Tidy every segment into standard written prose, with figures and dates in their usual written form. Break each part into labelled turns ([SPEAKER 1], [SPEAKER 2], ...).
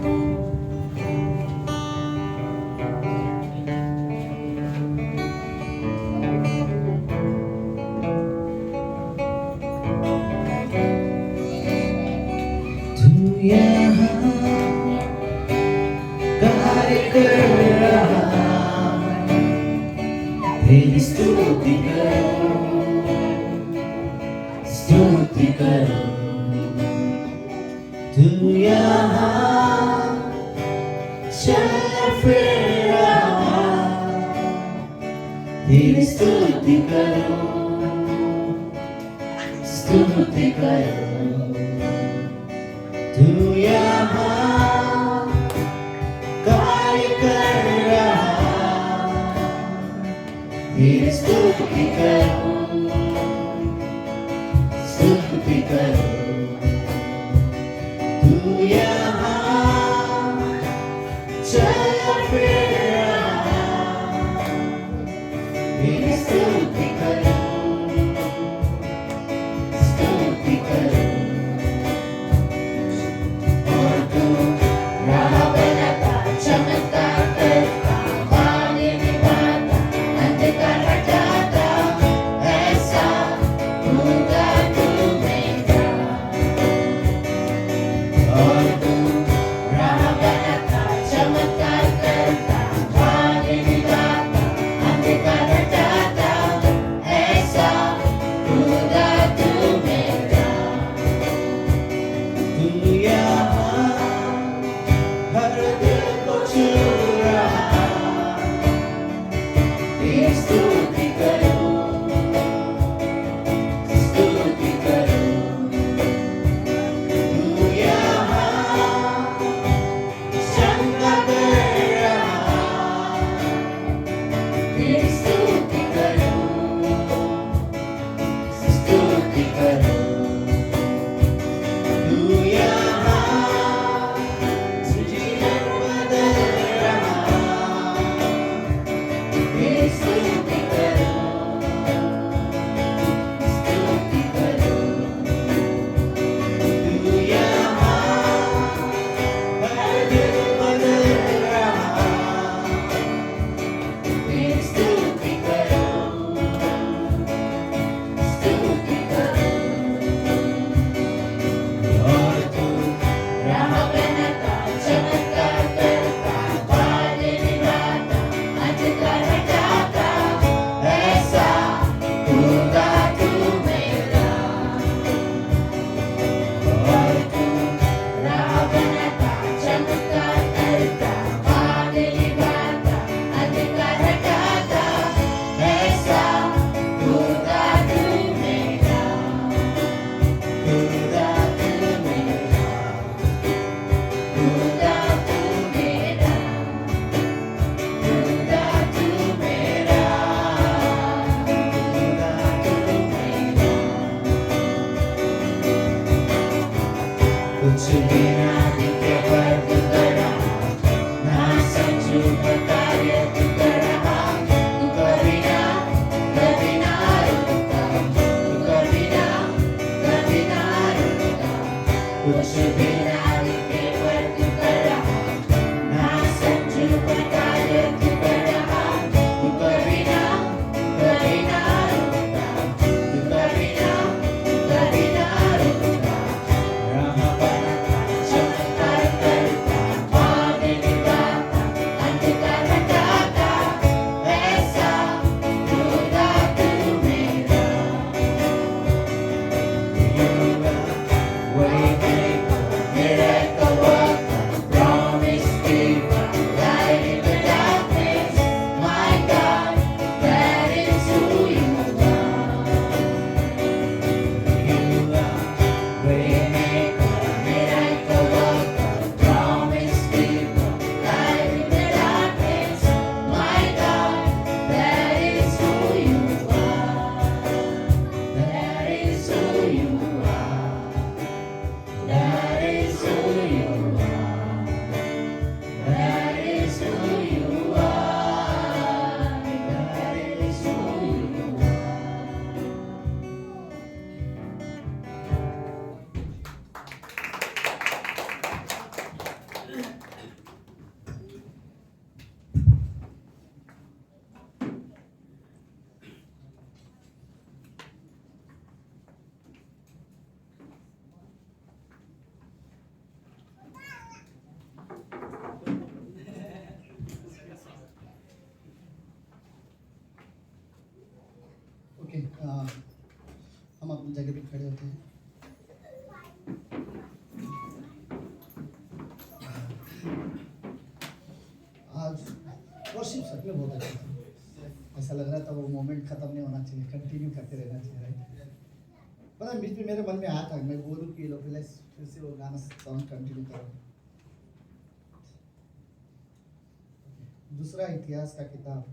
[SPEAKER 1] तू यहाँ कार्य कर रहा, तेरी स्तुति करो। तू यहाँ चल फिर रहा, तेरी स्तुति करो। तू यहाँ कार्य कर रहा, तेरी स्तुति करो। तू यहाँ चल फिर रहा, तेरी स्तुति करो। और तू राह बनाता, चमत्कार करता, वाणी निभाता, अंधकार हटाता,
[SPEAKER 2] आज वर्शिप सच में बहुत अच्छा था। ऐसा लग रहा था वो मोमेंट खत्म नहीं होना चाहिए, कंटिन्यू करते रहना चाहिए, राइट। पता है बीच में मेरे मन में आया था, मैं बोलूँ कि लोग फिर से वो गाना सॉन्ग कंटिन्यू करो। दूसरा इतिहास का किताब,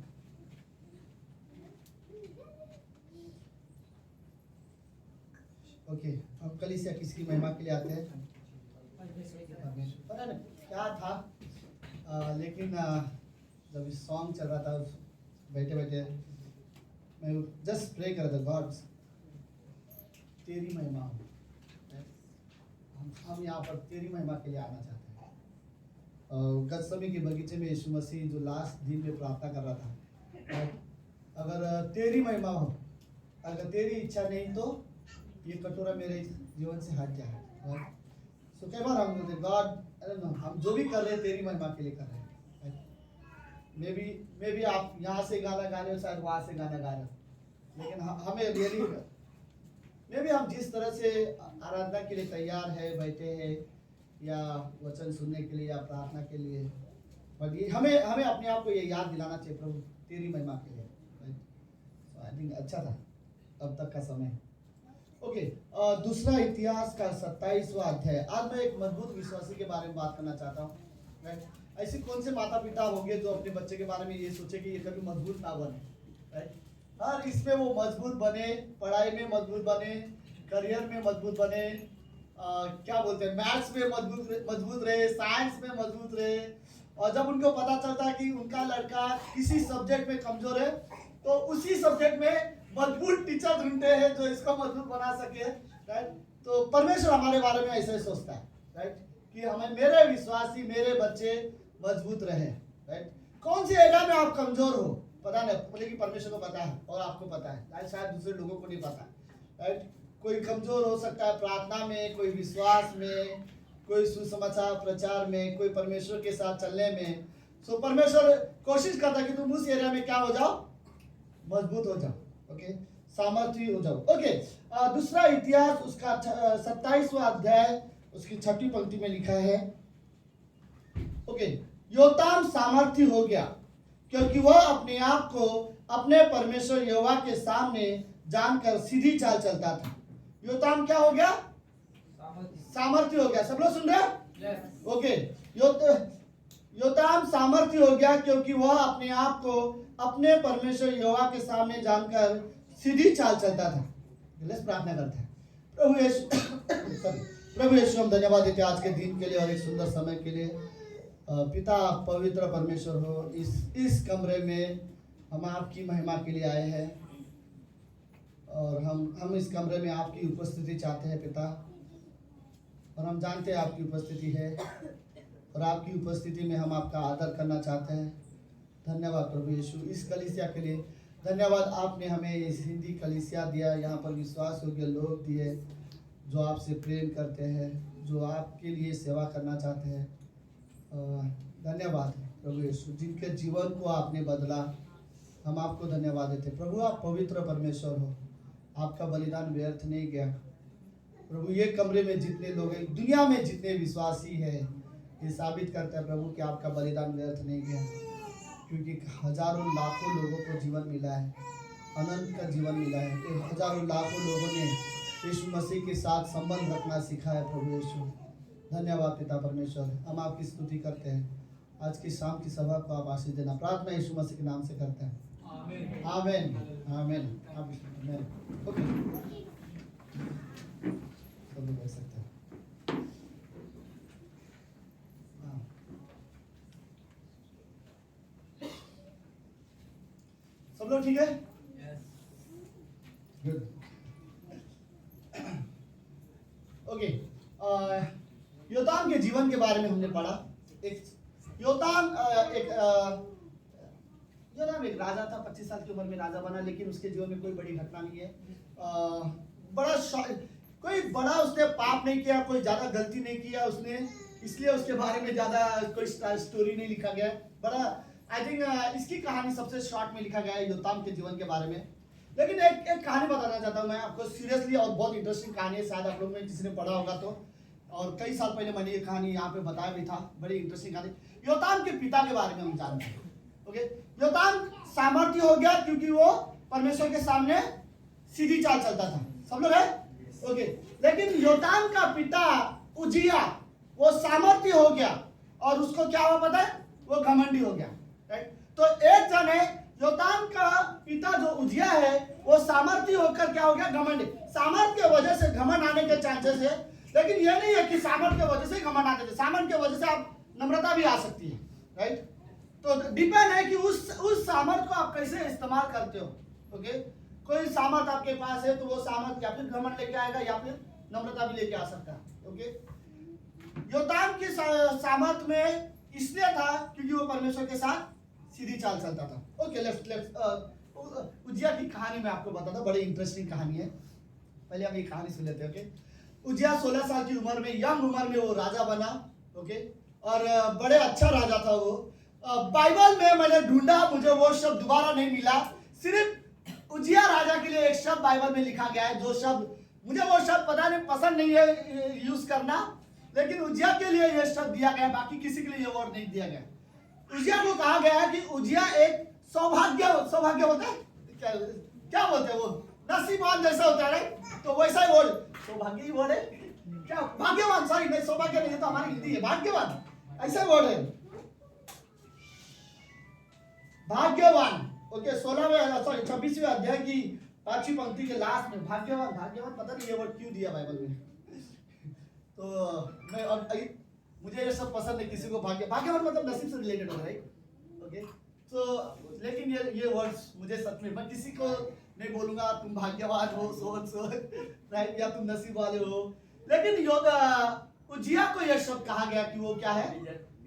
[SPEAKER 2] ओके। अब कलीसिया किसकी महिमा के लिए आते हैं? पता नहीं क्या था, लेकिन जब इस सॉन्ग चल रहा था बैठे बैठे मैं जस्ट प्रे कर रहा था, गॉड तेरी महिमा हो। हम यहाँ पर तेरी महिमा के लिए आना चाहते हैं। गतसमनी के बगीचे में यीशु मसीह जो लास्ट दिन में प्रार्थना कर रहा था, अगर तेरी महिमा हो, अगर तेरी इच्छा नहीं तो ये कटोरा मेरे जीवन से हट जाए। सो कई बार हम बोलते गॉड, हम जो भी कर रहे हैं तेरी महिमा के लिए कर रहे हैं। मे बी आप यहाँ से गाना गा रहे हो, शायद वहाँ से गाना गा रहे हो, लेकिन हमें रियली मे बी हम जिस तरह से आराधना के लिए तैयार है, बैठे हैं या वचन सुनने के लिए या प्रार्थना के लिए, बट ये हमें अपने आप को ये याद दिलाना चाहिए, प्रभु तेरी महिमा के लिए। सो आई थिंक अच्छा था अब तक का समय। ओके, दूसरा इतिहास का 27वां अध्याय। आज मैं एक मजबूत विश्वासी के बारे में बात करना चाहता हूँ, राइट। ऐसे कौन से माता पिता होंगे जो अपने बच्चे के बारे में ये सोचे कि ये कभी मजबूत ना बने, राइट। हर इसमें वो मजबूत बने, पढ़ाई में मजबूत बने, करियर में मजबूत बने, क्या बोलते हैं, मैथ्स में मजबूत रहे, साइंस में मजबूत रहे। और जब उनको पता चलता है कि उनका लड़का किसी सब्जेक्ट में कमजोर है, तो उसी सब्जेक्ट में मजबूत टीचर ढूंढते हैं जो इसको मजबूत बना सके, राइट। तो परमेश्वर हमारे बारे में ऐसे सोचता है, राइट, कि हमें मेरे विश्वासी, मेरे बच्चे मजबूत रहे, राइट। कौन सी एरिया में आप कमजोर हो पता नहीं, लेकिन परमेश्वर को पता है और आपको पता है, शायद दूसरे लोगों को नहीं पता, राइट। कोई कमजोर हो सकता है प्रार्थना में, कोई विश्वास में, कोई सुसमाचार प्रचार में, कोई परमेश्वर के साथ चलने में। सो परमेश्वर कोशिश करता है कि तुम उस एरिया में क्या हो जाओ, मजबूत हो जाओ, ओके, सामर्थ्य हो जाओ। ओके, दूसरा इतिहास उसका 27वां अध्याय उसकी 6ठी पंक्ति में लिखा है, ओके, योताम सामर्थ्य हो गया क्योंकि वह अपने आप को अपने परमेश्वर यहोवा के सामने जानकर सीधी चाल चलता था। योताम क्या हो गया? सामर्थ्य हो गया। सब लोग सुन रहे? ओके, योताम सामर्थ्य हो गया क्योंकि वह अपने आप को अपने परमेश्वर यहोवा के सामने जानकर सीधी चाल चलता था। लेट्स प्रार्थना करते हैं। प्रभु यीशु हम धन्यवाद देते हैं आज के दिन के लिए और एक सुंदर समय के लिए। पिता पवित्र परमेश्वर हो, इस कमरे में हम आपकी महिमा के लिए आए हैं और हम इस कमरे में आपकी उपस्थिति चाहते हैं पिता, और हम जानते हैं आपकी उपस्थिति है और आपकी उपस्थिति में हम आपका आदर करना चाहते हैं। धन्यवाद प्रभु यीशु इस कलीसिया के लिए। धन्यवाद आपने हमें इस हिंदी कलीसिया दिया, यहाँ पर विश्वास योग्य लोग दिए जो आपसे प्रेम करते हैं, जो आपके लिए सेवा करना चाहते हैं। धन्यवाद प्रभु यीशु जिनके जीवन को आपने बदला, हम आपको धन्यवाद देते। प्रभु आप पवित्र परमेश्वर हो, आपका बलिदान व्यर्थ नहीं गया। प्रभु ये कमरे में जितने लोग हैं, दुनिया में जितने विश्वासी हैं, ये साबित करता है प्रभु कि आपका बलिदान व्यर्थ नहीं गया, क्योंकि हजारों लाखों लोगों को जीवन मिला है, अनंत का जीवन मिला है। कि हजारों लाखों लोगों ने यीशु मसीह के साथ संबंध रखना सीखा है। प्रभु यीशु धन्यवाद पिता परमेश्वर, हम आपकी स्तुति करते हैं। आज की शाम की सभा को आप आशीष देना, प्रार्थना यीशु मसीह के नाम से करते हैं, आमीन आमीन आमीन। ओके, सब लोग बैठ सकते हैं। सब लोग ठीक है? गुड। ओके, योताम के जीवन के बारे में हमने पढ़ा। योताम एक राजा था, 25 साल की उम्र में राजा बना, लेकिन उसके जीवन में कोई बड़ी घटना नहीं है। कोई बड़ा उसने पाप नहीं किया, कोई ज्यादा गलती नहीं किया उसने, इसलिए उसके बारे में ज्यादा कोई स्टोरी नहीं लिखा गया। बड़ा आई थिंक इसकी कहानी सबसे शॉर्ट में लिखा गया है योताम के जीवन के बारे में। लेकिन एक कहानी बताना चाहता हूँ मैं आपको, सीरियसली, और बहुत इंटरेस्टिंग कहानी है, शायद आप लोगों में किसी ने पढ़ा होगा तो। और कई साल पहले मैंने ये कहानी यहाँ पे बताया भी था, बड़ी इंटरेस्टिंग कहानी। योताम के पिता के बारे में हम जानते हैं। ओके, योताम सामर्थ्य हो गया क्योंकि वो परमेश्वर के सामने सीधी चाल चलता था। सब लोग है? ओके, लेकिन योताम का पिता उजिया वो सामर्थ्य हो गया और उसको क्या हुआ पता है? वो घमंडी हो गया। राइट? तो एक जन है, योताम का पिता जो उजिया है वो सामर्थ्य होकर क्या हो गया? घमंडी। सामर्थ्य की वजह से घमंड आने के चांसेस है, लेकिन ये नहीं है कि सामर्थ्य की वजह से घमंड आते थे। सामर्थ्य की वजह से आप नम्रता भी आ सकती है। राइट? तो डिपेंड है कि उस सामर्थ्य को आप कैसे इस्तेमाल करते हो। ओके, कोई सामर्थ्य आपके पास है तो वो सामर्थ्य या फिर घमंड लेके आएगा या फिर नम्रता भी लेके आ सकता है। ओके, योताम की सामर्थ्य में इसलिए था क्योंकि वो परमेश्वर के साथ सीधी चाल चलता था। ओके, लेट्स उजिया की कहानी मैं आपको बताता हूं, बड़ी इंटरेस्टिंग कहानी है। पहले हम ये कहानी सुन लेते हैं। ओके, उजिया 16 साल की उम्र में, यंग उम्र में वो राजा बना। ओके, और बड़े अच्छा राजा था वो। बाइबल में मैंने ढूंढा, मुझे वो शब्द दोबारा नहीं मिला। सिर्फ उजिया राजा के लिए एक शब्द बाइबल में लिखा गया है, जो शब्द मुझे वो शब्द पता नहीं, पसंद नहीं है यूज करना, लेकिन उजिया के लिए ये शब्द दिया गया, बाकी किसी के लिए ये वर्ड नहीं दिया गया। उजिया को कहा गया है कि उजिया एक सौभाग्य बोलते हैं, क्या बोलते हैं वो, नसीबवान जैसा होता है। तो वैसा ही वर्ड, सौभाग्य ही वर्ड है क्या? भाग्यवान, सॉरी नहीं, सौभाग्य नहीं है तो हमारी हिंदी है, भाग्यवान, ऐसा वर्ड है भाग्यवान। ओके, 26वें अध्याय की 5वीं पंक्ति के लास्ट में भाग्यवान, पता नहीं ये वर्ड क्यों दिया बाइबल में। तो मैं अब मुझे ये सब पसंद है, किसी को भाग्यवान मतलब नसीब से रिलेटेड है। राइट? ओके, तो लेकिन ये वर्ड्स मुझे सच में, मैं किसी को नहीं बोलूंगा तुम भाग्यवान हो सो राइट, या तुम नसीब वाले हो, लेकिन उजिया को यह शब्द कहा गया कि वो क्या है?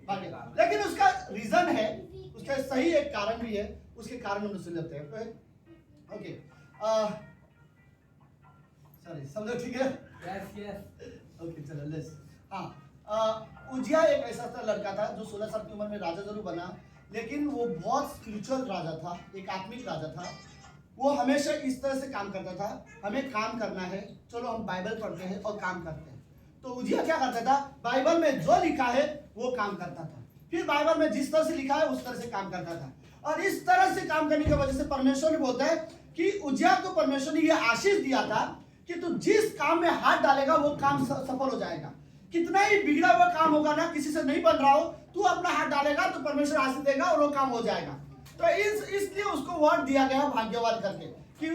[SPEAKER 2] भाग्यवान। लेकिन उसका रीजन है, उसका सही एक कारण भी है, उसके कारण हम सुन लेते हैं। ओके, सॉरी, सब लोग ठीक है?
[SPEAKER 3] यस।
[SPEAKER 2] ओके, चलो लेट्स। हाँ, उजिया एक ऐसा लड़का था जो 16 साल की उम्र में राजा जरूर बना, लेकिन वो बहुत स्पिरिचुअल राजा था, एक आत्मिक राजा था। वो हमेशा इस तरह से काम करता था, हमें काम करना है, चलो हम बाइबल पढ़ते हैं और काम करते हैं। तो उजिया क्या करता था? बाइबल में जो लिखा है वो काम करता था, फिर बाइबल में जिस तरह से लिखा है उस तरह से काम करता था। और इस तरह से काम करने की वजह से परमेश्वर ने बोलता है कि उजिया को परमेश्वर ने यह आशीष दिया था कि तू जिस काम में हाथ डालेगा वो काम सफल हो जाएगा। कितना ही बिगड़ा हुआ काम होगा ना, किसी से नहीं बन रहा हो, तू अपना हाथ डालेगा तो परमेश्वर आशीष देगा और वो काम हो जाएगा। तो इसलिए उसको वर्ड दिया गया भाग्यवान करके, कि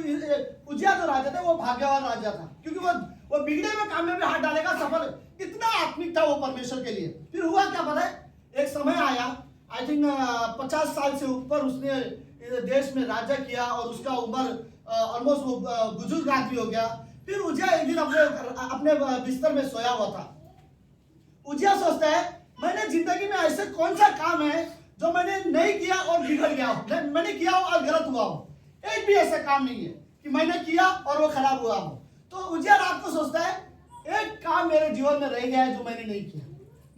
[SPEAKER 2] उजिया जो राजा था वो भाग्यवान राजा था, क्योंकि वो बिगड़े हुए काम में भी हाथ डालेगा, सफल। इतना आत्मिक था वो परमेश्वर के लिए। फिर हुआ क्या पता है? एक समय आया, आई थिंक 50 साल से ऊपर उसने देश में राज्य किया और उसका उम्र ऑलमोस्ट वो बुजुर्ग आदमी हो गया। फिर उजिया एक दिन अपने बिस्तर में सोया हुआ था। उजिया सोचता है मैंने जिंदगी में ऐसे कौन सा काम है जो मैंने नहीं किया और बिगड़ गया हो, मैंने किया हो और गलत हुआ हो। एक भी ऐसा काम नहीं है कि मैंने किया और वो खराब हुआ हो। तो उजिया रात को सोचता है एक काम मेरे जीवन में रह गया है जो मैंने नहीं किया,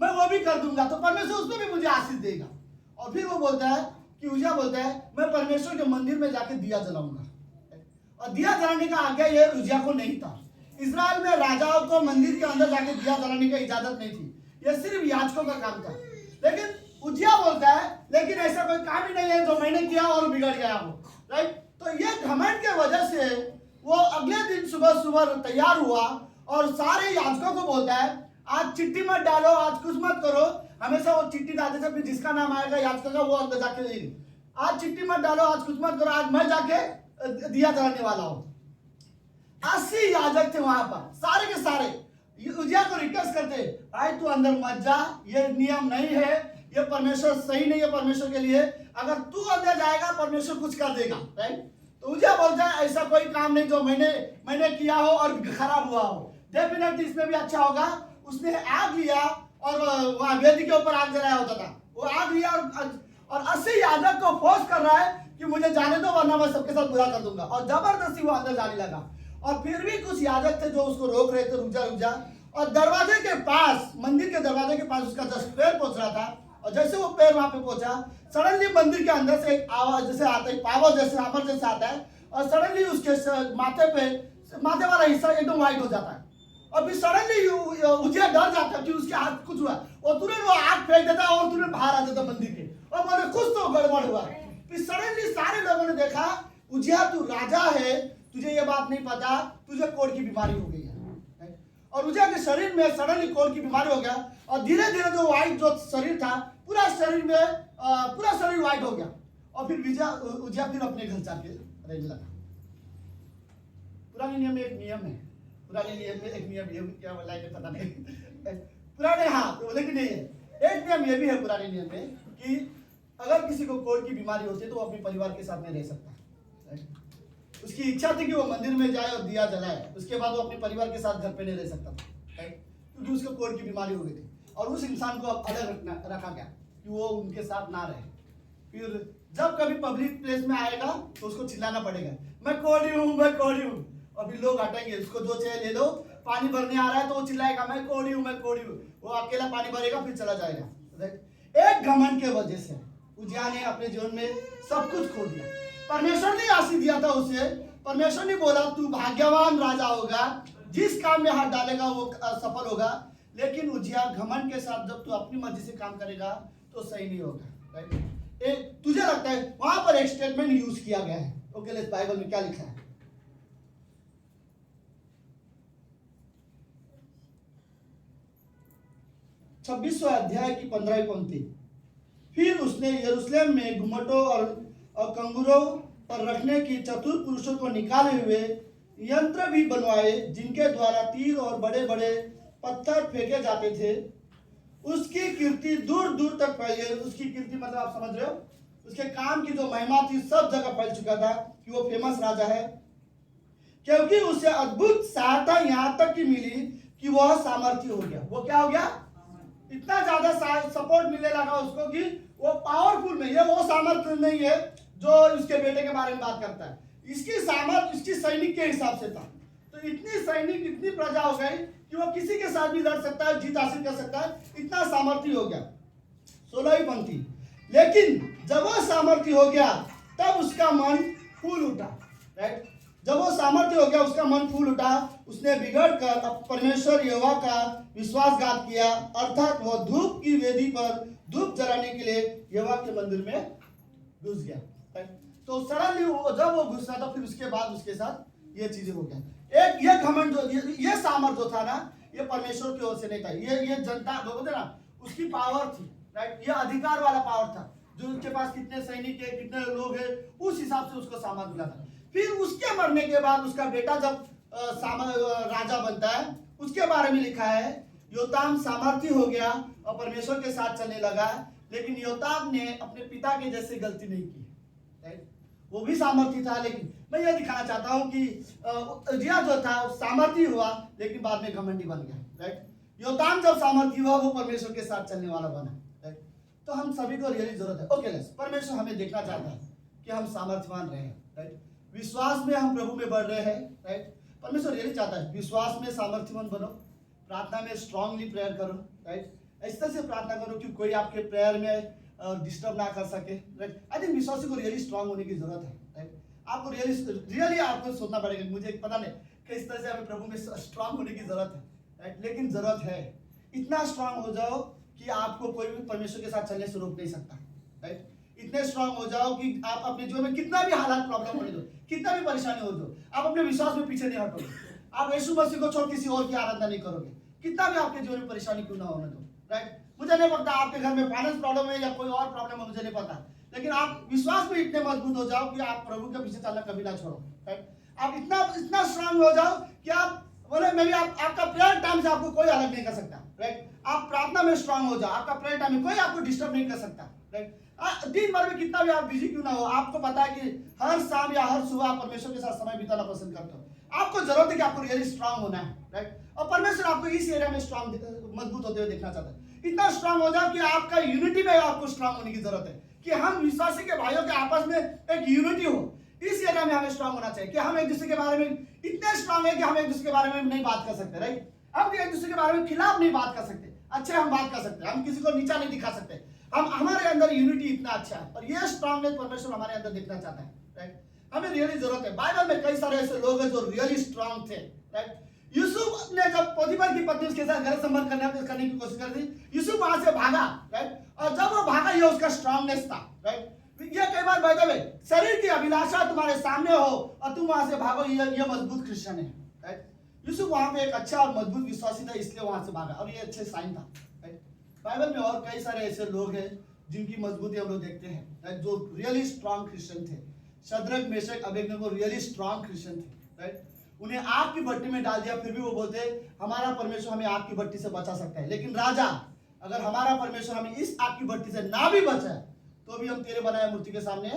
[SPEAKER 2] मैं वो भी कर दूंगा तो परमेश्वर उसमें भी मुझे आशीष देगा। और फिर वो बोलता है कि उजिया बोलता है मैं परमेश्वर के मंदिर में जाके दिया जलाऊंगा। और दिया जलाने का आज्ञा ये उजिया को नहीं था। इस्राएल में राजाओं को मंदिर के अंदर जाके दिया जलाने की इजाजत नहीं थी, यह सिर्फ याजकों का काम था। लेकिन उजिया बोलता है लेकिन ऐसा कोई काम ही नहीं है जो मैंने किया और बिगड़ गया हो। राइट? तो ये घमंड के वजह से वो अगले दिन सुबह सुबह तैयार हुआ और सारे याजकों को बोलता है आज चिट्ठी मत डालो, आज कुछ मत करो। हमेशा वो चिट्ठी डालते थे, जिसका नाम आएगा याजकों का वो अंदर जाके लेंगे। आज चिट्ठी मत डालो, आज कुछ मत करो, आज मैं जाके दिया जलाने वाला हूँ। 80 याजक थे वहां पर, सारे के सारे उजिया को रिक्वेस्ट करते भाई तू अंदर मत जा, ये नियम नहीं है, ये परमेश्वर सही नहीं है परमेश्वर के लिए, अगर तू अंदर जाएगा परमेश्वर कुछ कर देगा। राइट? तो उजिया बोलता है ऐसा कोई काम नहीं जो मैंने किया हो और खराब हुआ हो, डेफिनेटली इसमें भी अच्छा होगा। उसने आग लिया और वहां वेदी के ऊपर आग जलाया होता था, वो आग लिया और 80 याजक को फोर्स कर रहा है कि मुझे जाने दो वरना मैं सबके साथ बुरा कर दूंगा। और जबरदस्ती वो अंदर जाने लगा। और फिर भी कुछ याजक थे जो उसको रोक रहे थे, रुक जा। और दरवाजे के पास, मंदिर के दरवाजे के पास उसका जस्ट पैर पहुंच रहा था। और जैसे वो पैर वहां पे पहुंचा, सडनली मंदिर के अंदर से एक आवाज जैसे आता है, पावर जैसे आमर जैसे आता है और सडनली उसके माथे वाला हिस्सा एकदम व्हाइट हो जाता है। और फिर सडनली उजिया डर जाता है कि उसके हाथ कुछ हुआ, और तुरंत वो आग फेंक देता है और तुरंत बाहर आ जाता मंदिर के, और बोले कुछ तो गड़बड़ हुआ। फिर सडनली सारे लोगों ने देखा, उजिया तू राजा है, तुझे ये बात नहीं पता, तुझे कोढ़ की बीमारी हो गई है। और उजिया के शरीर में सडनली कोढ़ की बीमारी हो गया, और धीरे धीरे जो व्हाइट जो शरीर था पूरा शरीर व्हाइट हो गया। और फिर उजिया फिर अपने घर जाके रहने लगा। पुराने नियम में एक नियम है, पुराने नियम में एक नियम ये क्या लाइन है पता नहीं, पुराने बोले कि नहीं है, एक नियम ये भी है पुराने नियम में कि अगर किसी को कोढ़ की बीमारी होती है तो वो अपने परिवार के साथ नहीं रह सकता। उसकी इच्छा थी कि वो मंदिर में जाए और दिया जलाए, उसके बाद वो अपने परिवार के साथ घर पे नहीं रह सकता था, क्योंकि उसको कोढ़ की बीमारी हो गई थी। और उस इंसान को अब अलग रखा गया कि वो उनके साथ ना रहे। फिर जब कभी पब्लिक प्लेस में आएगा तो उसको चिल्लाना पड़ेगा, मैं कोढ़ी हूँ, मैं कोढ़ी हूँ। और फिर लोग हटेंगे, उसको जो चाहिए ले लो, पानी भरने आ रहा है तो वो चिल्लाएगा, मैं कोढ़ी हूँ, मैं कोढ़ी हूँ। वो अकेला पानी भरेगा फिर चला जाएगा। एक घमंड के वजह से उजिया ने अपने जीवन में सब कुछ खो दिया। परमेश्वर ने आशीष दिया था उसे, परमेश्वर ने बोला तू भाग्यवान राजा होगा, जिस काम में हाथ डालेगा वो सफल होगा। लेकिन उजिया घमंड के साथ जब तू अपनी मर्जी से काम करेगा तो सही नहीं होगा। तुझे लगता है वहां पर एक स्टेटमेंट यूज किया गया है, ओके लेट्स बाइबल में क्या लिखा है। 26वां अध्याय की 15वीं पंक्ति, फिर उसने यरूशलेम में घुमटों और कंगूरों पर रखने की चतुर पुरुषों को निकाले हुए यंत्र भी बनवाए, जिनके द्वारा तीर और बड़े बड़े पत्थर फेंके जाते थे। उसकी कीर्ति दूर दूर तक फैली। उसकी कीर्ति मतलब आप समझ रहे हो, उसके काम की जो महिमा थी सब जगह फैल चुका था कि वो फेमस राजा है, क्योंकि उसे अद्भुत सहायता यहाँ तक की मिली कि वह सामर्थ्य हो गया। वो क्या हो गया? इतना ज्यादा सपोर्ट मिलने लगा उसको कि वो पावरफुल में, ये वो सामर्थ्य नहीं है जो उसके बेटे के बारे में बात करता है। इसकी सामर्थ्य उसकी सैनिक के हिसाब से था। तो इतनी सैनिक, इतनी प्रजा हो गई कि वो किसी के साथ भी लड़ सकता है, जीत हासिल कर सकता है, इतना सामर्थ्य हो गया। 16वीं पंक्ति, लेकिन जब वो सामर्थ्य हो गया तब उसका मन फूल उठा। राइट, जब वो सामर्थ्य हो गया उसका मन फूल उठा, उसने बिगड़ कर परमेश्वर यहोवा का विश्वासघात किया, अर्थात वह धूप की वेदी पर धूप जलाने के लिए यहोवा के मंदिर में घुस गया। तो सडनली जब वो घुसा तो फिर उसके बाद उसके साथ ये चीजें हो गया। एक ये घमंड जो ये सामर्थ जो था ना, ये परमेश्वर की ओर से नहीं था, ये जनता बोलते ना उसकी पावर थी। राइट, ये अधिकार वाला पावर था, जो उसके पास कितने सैनिक है, कितने लोग हैं, उस हिसाब से उसको सामर्थ मिला था। फिर उसके मरने के बाद उसका बेटा जब राजा बनता है, उसके बारे में लिखा है योताम सामर्थी हो गया और परमेश्वर के साथ चलने लगा, लेकिन योताम ने अपने पिता के जैसे गलती नहीं की। वो भी सामर्थी था, लेकिन मैं ये दिखाना चाहता हूँ कि उजिया जो था सामर्थी हुआ लेकिन बाद में घमंडी बन गया। राइट, योताम जब सामर्थी हुआ वो परमेश्वर के साथ चलने वाला बना। राइट, तो हम सभी को रियली जरूरत है, ओके लेट्स, परमेश्वर हमें देखना चाहता है कि हम सामर्थ्यवान रहे। राइट, विश्वास में हम प्रभु में बढ़ रहे हैं। राइट, परमेश्वर यही चाहता है विश्वास में सामर्थ्यवान बनो, प्रार्थना में स्ट्रांगली प्रेयर करो। राइट, इस तरह से प्रार्थना करो कि कोई आपके प्रेयर में डिस्टर्ब ना कर सके। राइट, आई थिंक विश्वासी को रियली स्ट्रांग होने की जरूरत है। राइट, आपको रियली आपको सोचना पड़ेगा, मुझे पता नहीं किस तरह से हमें प्रभु में स्ट्रांग होने की जरूरत है। राइट, लेकिन जरूरत है, इतना स्ट्रांग हो जाओ कि आपको कोई भी परमेश्वर के साथ चलने से रोक नहीं सकता। राइट, इतने स्ट्रांग हो जाओ कि आप अपने जीवन में कितना भी हालात प्रॉब्लम होने दो, कितना भी परेशानी हो दो, आप अपने विश्वास में पीछे नहीं हटोगे। आप यीशु मसीह को छोड़ किसी और की आराधना नहीं करोगे, कितना भी आपके जीवन में परेशानी क्यों ना होने दो। राइट, मुझे नहीं पता आपके घर में फाइनेंस प्रॉब्लम है या कोई और प्रॉब्लम है, मुझे नहीं पता, लेकिन आप विश्वास में इतने मजबूत हो जाओ कि आप प्रभु के पीछे चलना कभी ना छोड़ो। राइट, आप इतना स्ट्रांग हो जाओ कि आप बोले मे भी आपका प्रेयर टाइम से आपको कोई अलग नहीं कर सकता। राइट, आप प्रार्थना में स्ट्रांग हो जाओ, आपका प्रेयर टाइम में कोई आपको डिस्टर्ब नहीं कर सकता। राइट, दिन भर में कितना भी आप बिजी क्यों ना हो, आपको पता है कि हर शाम या हर सुबह आप परमेश्वर के साथ समय बिताना पसंद करते हो। आपको जरूरत है कि आपको रियली स्ट्रांग होना है। राइट, और परमेश्वर आपको इस एरिया में स्ट्रांग मजबूत होते हुए देखना चाहता है। इतना स्ट्रांग हो जाओ कि आपका यूनिटी में आपको स्ट्रांग होने की जरूरत है, कि हम विश्वासी के भाइयों के आपस में एक यूनिटी हो। इस एरिया में हमें स्ट्रांग होना चाहिए कि हम एक दूसरे के बारे में इतने स्ट्रांग है कि हम एक दूसरे के बारे में नहीं बात कर सकते। राइट, हम एक दूसरे के बारे में खिलाफ नहीं बात कर सकते, अच्छे हम बात कर सकते हैं, हम किसी को नीचा नहीं दिखा सकते। हम हमारे अंदर यूनिटी इतना अच्छा है, और ये स्ट्रांगनेस परमेश्वर हमारे अंदर देखना चाहता है। राइट, हमें रियली जरूरत है। बाइबल में कई सारे ऐसे लोग हैं जो रियली स्ट्रांग थे। राइट, यूसुफ ने जब पोतीफर की पत्नी उसके साथ गलत संबंध करने की कोशिश कर दी, यूसुफ वहां से भागा, राइट। और जब वो भागा, ये उसका स्ट्रांगनेस था, राइट। ये कई बार बाय द वे, शरीर की अभिलाषा तुम्हारे सामने हो और तुम वहां से भागो, ये मजबूत क्रिश्चियन है, राइट। यूसुफ वहां पे एक अच्छा और मजबूत विश्वासी था, इसलिए वहां से भागा, और ये अच्छे साइन था, राइट। बाइबल में और कई सारे ऐसे लोग हैं जिनकी मजबूती हम लोग देखते हैं, राइट, जो रियली स्ट्रांग क्रिश्चियन थे। Shadrach, Meshach, Abednego really strong Christian थे, राइट। उन्हें आग की भट्टी में डाल दिया, फिर भी वो बोलते हमारा परमेश्वर हमें आग की भट्टी से बचा सकता है। लेकिन राजा, अगर हमारा परमेश्वर हमें इस आग की भट्टी से ना भी बचाए तो भी हम तेरे बनाए मूर्ति के सामने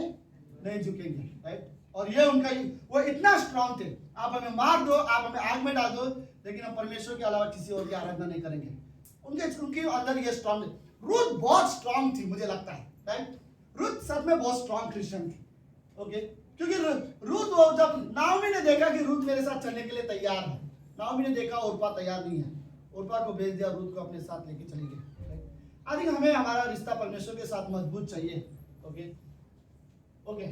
[SPEAKER 2] नहीं झुकेंगे, राइट। और ये उनका, वो इतना स्ट्रांग थे, आप हमें मार दो, आप हमें आग में डाल दो, लेकिन हम परमेश्वर के अलावा किसी और की आराधना नहीं करेंगे। उनके अंदर ये स्ट्रांग। रूथ बहुत स्ट्रांग थी, मुझे लगता है, राइट। रूथ सच में बहुत स्ट्रांग क्रिश्चियन थी, ओके। क्योंकि रूथ, वो जब नाओमी ने देखा कि रूथ मेरे साथ चलने के लिए तैयार है, नाओमी ने देखा ओरपा तैयार नहीं है, ओरपा को भेज दिया, रूथ को अपने साथ लेके चली गई। आई थिंक हमें हमारा रिश्ता परमेश्वर के साथ मजबूत चाहिए, ओके ओके।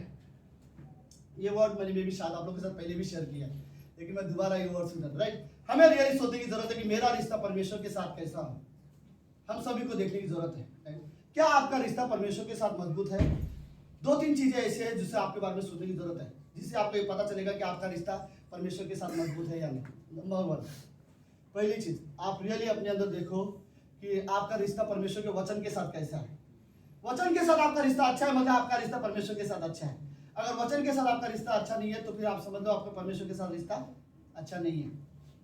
[SPEAKER 2] ये वर्ड मैंने भी शायद आप लोगों के साथ पहले भी शेयर किया, लेकिन मैं दोबारा ये वर्ड सुन रहा, राइट। हमें रियली सोचने की जरूरत है कि मेरा रिश्ता परमेश्वर के साथ कैसा हो। हम सभी को देखने की जरूरत है, राइट। क्या आपका रिश्ता परमेश्वर के साथ मजबूत है? दो तीन चीजें ऐसी हैं जिससे आपके बारे में सोचने की जरूरत है, जिससे आपको ये पता चलेगा कि आपका रिश्ता परमेश्वर के साथ मजबूत है या नहीं। नंबर वन, पहली चीज, आप रियली अपने अंदर देखो कि आपका रिश्ता परमेश्वर के वचन के साथ कैसा है। वचन के साथ आपका रिश्ता अच्छा है, मतलब आपका रिश्ता परमेश्वर के साथ अच्छा है। अगर वचन के साथ आपका रिश्ता अच्छा नहीं है तो फिर आप समझ लो आपका परमेश्वर के साथ रिश्ता अच्छा नहीं है।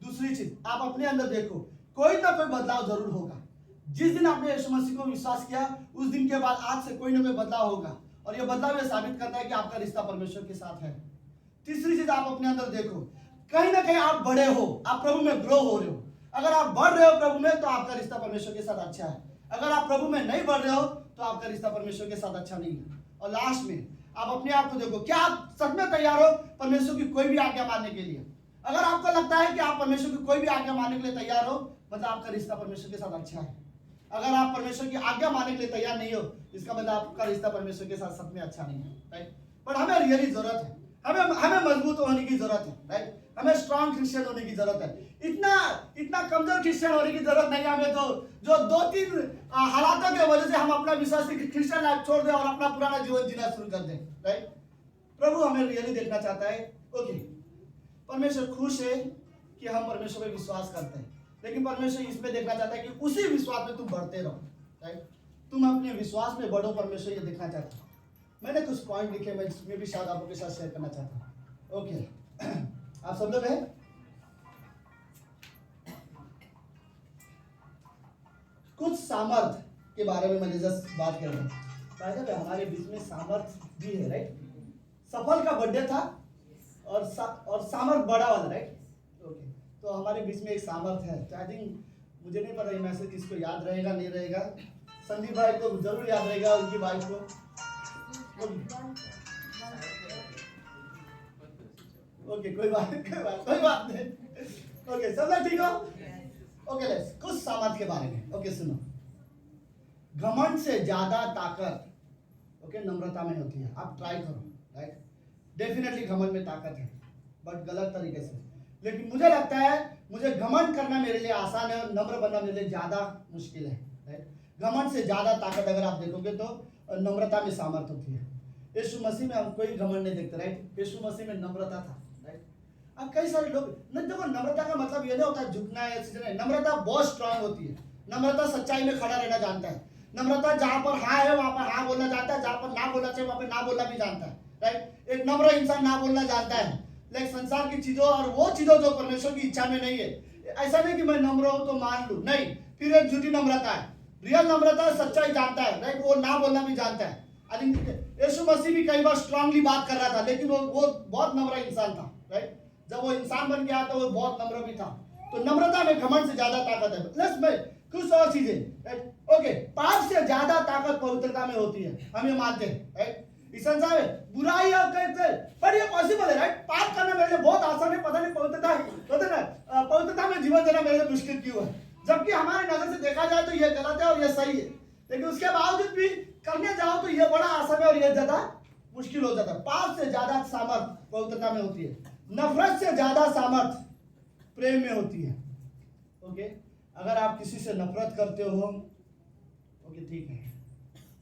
[SPEAKER 2] दूसरी चीज, आप अपने अंदर देखो, कोई ना कोई बदलाव जरूर होगा। जिस दिन आपने यीशु मसीह को विश्वास किया, उस दिन के बाद आज से कोई ना कोई बदलाव होगा, और ये बदलाव ये साबित करता है कि आपका रिश्ता परमेश्वर के साथ है। तीसरी चीज, आप अपने अंदर देखो, कहीं ना कहीं आप बड़े हो, आप प्रभु में ग्रो हो रहे हो। अगर आप बढ़ रहे हो प्रभु में तो आपका रिश्ता परमेश्वर के साथ अच्छा है। अगर आप प्रभु में नहीं बढ़ रहे हो तो आपका रिश्ता परमेश्वर के साथ अच्छा नहीं है। और लास्ट में आप अपने आप को देखो, क्या आप सच में तैयार हो परमेश्वर की कोई भी आज्ञा मानने के लिए? अगर आपको लगता है कि आप परमेश्वर की कोई भी आज्ञा मानने के लिए तैयार हो, मतलब आपका रिश्ता परमेश्वर के साथ अच्छा है। अगर आप परमेश्वर की आज्ञा मानने के लिए तैयार नहीं हो, इसका मतलब आपका रिश्ता परमेश्वर के साथ सच में अच्छा नहीं है, राइट। पर हमें रियली जरूरत है, हमें मजबूत होने की जरूरत है, राइट। हमें स्ट्रांग क्रिश्चियन होने की जरूरत है। इतना कमजोर क्रिश्चियन होने की जरूरत नहीं है हमें, जो दो तीन हालातों की वजह से हम अपना विश्वासी क्रिश्चियन लाइफ छोड़ दें और अपना पुराना जीवन जीना शुरू कर दें, राइट। प्रभु हमें रियली देखना चाहता है, ओके। परमेश्वर खुश है कि हम परमेश्वर पे विश्वास करते हैं, लेकिन परमेश्वर इसमें देखना चाहता है कि उसी विश्वास में तुम बढ़ते रहो, राइट। तुम अपने विश्वास में बढ़ो, परमेश्वर ये देखना चाहता है। मैंने कुछ पॉइंट लिखे, मैं इसमें भी शायद आप लोगों के साथ शेयर करना चाहता हूँ, ओके। आप सब लोग हैं? कुछ सामर्थ के बारे में मैं जस्ट बात कर रहा हूँ। हमारे बीच में सामर्थ भी है, राइट। सफल का बर्थडे था और सामर्थ बड़ा वाला, राइट, ओके। तो हमारे बीच में एक सामर्थ है, तो आई थिंक मुझे नहीं पता ये मैसेज किसको याद रहेगा नहीं रहेगा। संदीप भाई को जरूर याद रहेगा, उनकी वाइफ को। ओके, कोई बात नहीं, ओके, सब लोग ठीक हो? ओके, लेट्स कुछ सामर्थ के बारे में, ओके। सुनो, घमंड से ज्यादा ताकत, ओके, नम्रता में होती है। आप ट्राई करो, राइट। डेफिनेटली घमंड में ताकत है, बट गलत तरीके से। लेकिन मुझे लगता है मुझे घमंड करना मेरे लिए आसान है और नम्र बनना मेरे लिए ज्यादा मुश्किल है, राइट। घमंड से ज्यादा ताकत अगर आप देखोगे तो नम्रता में सामर्थ होती है। यीशु मसीह में हम कोई घमंड नहीं देखते, राइट। यीशु मसीह में नम्रता था, राइट। अब कई सारे लोग देखो, नम्रता का मतलब ये नहीं होता झुकना है, नम्रता बहुत स्ट्रांग होती है। नम्रता सच्चाई में खड़ा रहना जानता है। नम्रता जहां पर हाँ है वहां पर हाँ बोलना जानता है, जहां पर ना बोलना चाहिए वहां पर ना बोलना भी जानता है, राइट। एक नम्र इंसान ना बोलना जानता है, लेकिन संसार की चीजों और वो चीजों जो परमेश्वर की इच्छा में नहीं है। ऐसा नहीं कि मैं नम्र हूं तो मान लूं, नहीं, फिर एक झूठी नम्रता है। रियल नम्रता सच्चाई जानता है, राइट, वो ना बोलना भी जानता है। आई थिंक यीशु मसीह भी कई बार स्ट्रांगली बात कर रहा था, लेकिन वो बहुत नम्र इंसान था, राइट। जब वो इंसान बन गया तो वो बहुत नम्र भी था। तो नम्रता में घमंड से ज्यादा ताकत है। लेट्स में कुछ और चीजें, राइट, ओके। पाप से ज्यादा ताकत पवित्रता में होती है, हम ये मानते हैं, राइट। इस संसार में बुराई और पर ये पॉसिबल है, राइट। पाप करना मेरे लिए बहुत आसान है, पता नहीं पवित्रता में जीवन देना मेरे लिए मुश्किल क्यों है, जबकि हमारी नजर से देखा जाए तो ये गलत है और ये सही है, लेकिन उसके बावजूद भी करने जाओ तो ये बड़ा आसान है और ये ज्यादा मुश्किल हो जाता है। पाप से ज्यादा सामर्थ पवित्रता में होती है। नफरत से ज्यादा सामर्थ प्रेम में होती है। ओके, अगर आप किसी से नफरत करते हो, ओके ठीक है,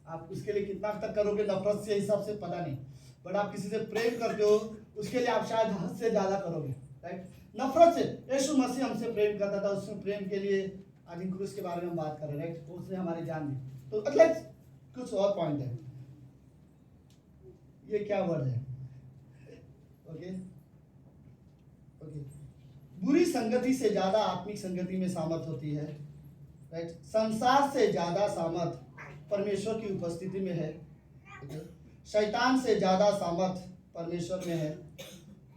[SPEAKER 2] आप उसके लिए कितना तक करोगे नफरत से हिसाब से पता नहीं, बट आप किसी से प्रेम करते हो उसके लिए आप शायद हद से ज्यादा करोगे, राइट। नफरत से यीशु मसीह हमसे प्रेम करता था, उसने प्रेम के लिए आज क्रूस के बारे में हम बात कर रहे हैं, राइट। उसने हमारी जान दी। तो अगले कुछ और पॉइंट है, ये क्या वर्ड है, ओके ओके, बुरी संगति से ज्यादा आत्मिक संगति में सामर्थ होती है, राइट। संसार से ज्यादा सामर्थ परमेश्वर की उपस्थिति में है, शैतान से ज्यादा सामर्थ परमेश्वर में है,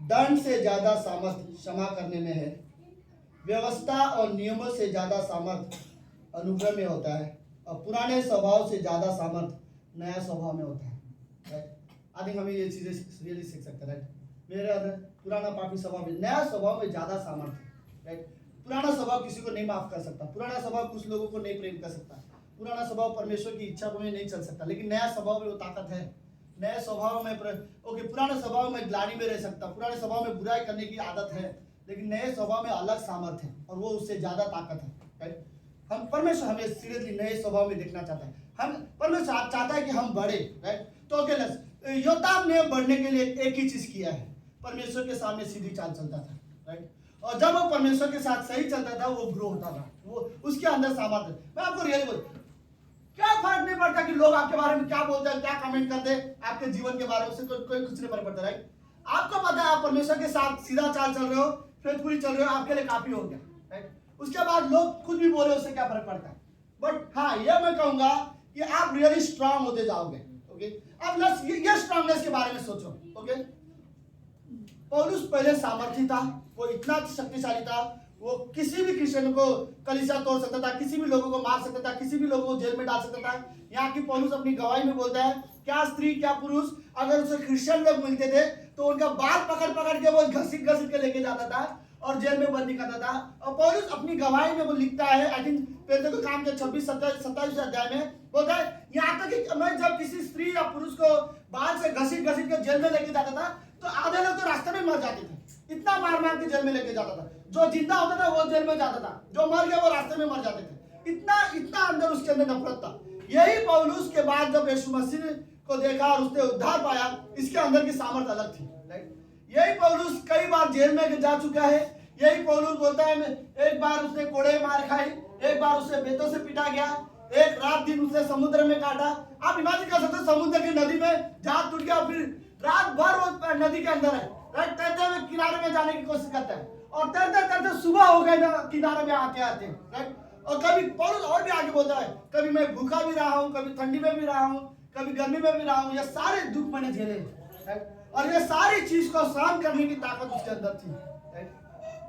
[SPEAKER 2] दंड से ज्यादा सामर्थ क्षमा करने में है, व्यवस्था और नियमों से ज्यादा सामर्थ अनुग्रह में होता है, और पुराने स्वभाव से ज्यादा सामर्थ नया स्वभाव में होता है, राइट। आई थिंक हमें ये चीजें रियली सीख सकते हैं, राइट। मेरे अंदर पुराना पापी स्वभाव में, नया स्वभाव में ज्यादा सामर्थ है, राइट। पुराना स्वभाव किसी को नहीं माफ कर सकता, पुराना स्वभाव कुछ लोगों को नहीं प्रेम कर सकता, पुराना स्वभाव परमेश्वर की इच्छा में नहीं चल सकता, लेकिन नया स्वभाव में वो ताकत है। नए स्वभाव में ओके, पुराने स्वभाव में ग्लानि में रह सकता, पुराने स्वभाव में बुराई करने की आदत है, लेकिन नए स्वभाव में अलग सामर्थ्य है और वो उससे ज्यादा ताकत है, राइट। हम परमेश्वर हमें सीरियसली नए स्वभाव में देखना चाहता है, हम परमेश्वर चाहता है कि हम बढ़े, राइट। तो ओके, योताम ने बढ़ने के लिए एक ही चीज किया है, परमेश्वर के सामने सीधी चाल चलता था, राइट। और जब वो परमेश्वर के साथ सही चलता था वो ग्रो होता था, वो उसके अंदर सामर्थ्य। मैं आपको रियली बोल, क्या फर्क नहीं पड़ता कि लोग आपके बारे में क्या बोलते हैं, क्या कमेंट करते हैं आपके जीवन के बारे में, उससे कोई कुछ नहीं फर्क पड़ता, राइट। आपको पता है आप परमेश्वर के साथ सीधा चाल चल रहे हो, फेथफुली चल रहे हो, आपके लिए काफी हो गया, राइट। उसके बाद लोग कुछ भी बोले उससे क्या फर्क पड़ता है। बट हाँ, ये मैं कहूंगा कि आप रियली स्ट्रांग होते जाओगे, ओके। अब ये स्ट्रांगनेस के बारे में सोचो, ओके। पौलुस पहले सामर्थी था, वो इतना शक्तिशाली था, वो किसी भी क्रिश्चियन को कलीसिया तोड़ सकता था, किसी भी लोगों को मार सकता था, किसी भी लोगों को जेल में डाल सकता था। यहाँ की पौलुस अपनी गवाही में बोलता है, क्या स्त्री क्या पुरुष अगर उसे क्रिश्चियन लोग मिलते थे तो उनका बाल पकड़ पकड़ के वो घसीट घसीट के लेके जाता था और जेल में बंदी करता था। और पौलुस अपनी गवाही में वो लिखता है, आई थिंक पेट्रो के काम के 26-27 अध्याय में बोलता है, यहाँ तक कि मैं जब किसी स्त्री या पुरुष को बाल से घसीट घसीट के जेल में लेके जाता था तो आधे लोग तो रास्ते में मर जाते थे, इतना मार मार के जेल में लेके जाता था। जो जिंदा होता था वो जेल में जाता था, जो मर गया वो रास्ते में मर जाते थे। इतना अंदर उसके अंदर नफरत था। यही पौलुस के बाद जब यीशु मसीह को देखा और उसने उद्धार पाया, इसके अंदर की सामर्थ अलग थी, राइट। यही पौलुस कई बार जेल में जा चुका है। यही पौलुस बोलता है, एक बार उसने कोड़े मार खाई, एक बार उसे बेतों से पिटा गया, एक रात दिन उसने समुद्र में काटा। आप इमेजिन कर सकते हो, समुद्र की नदी में जहाज टूट गया, फिर रात भर वो नदी के अंदर है, राइट। तैरते हुए किनारे में जाने की कोशिश करता है और तैरते तैरते सुबह हो गए ना किनारे में आते आते, राइट। और कभी पौलुस और भी आगे बोलता है, कभी मैं भूखा भी रहा हूँ, कभी ठंडी में भी रहा हूँ, कभी गर्मी में भी रहा हूँ, ये सारे दुख मैंने झेले, राइट। और ये सारी चीज को सहन करने की ताकत उसके अंदर थी, राइट।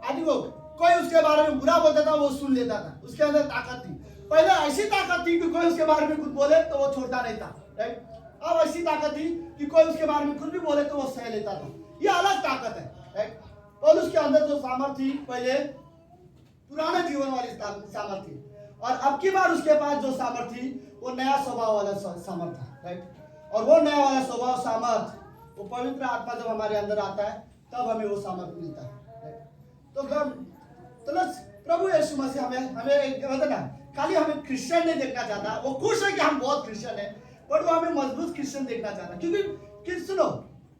[SPEAKER 2] आदि को कोई उसके बारे में बुरा बोलता था वो सुन लेता था, उसके अंदर ताकत थी। पहले ऐसी ताकत थी कि कोई उसके बारे में कुछ बोले तो वो छोड़ता नहीं था, राइट। अब ऐसी ताकत थी कि कोई उसके बारे में कुछ भी बोले तो वो सह लेता था। ये अलग ताकत है, राइट। पौलुस के अंदर जो सामर्थ थी पहले पुराने जीवन वाली सामर्थ थी, और अब की बार उसके पास जो सामर्थ थी वो नया स्वभाव वाला सामर्थ था, राइट। और वो नया वाला स्वभाव सामर्थ वो पवित्र आत्मा जब हमारे अंदर आता है तब हमें वो सामर्थ मिलता है, राइट। तो प्रभु यीशु मसीह हमें ना खाली हमें क्रिश्चियन नहीं देखना चाहता, वो खुश है कि हम बहुत क्रिश्चियन है, बट वो हमें मजबूत क्रिश्चियन देखना चाहता है। क्योंकि सुनो,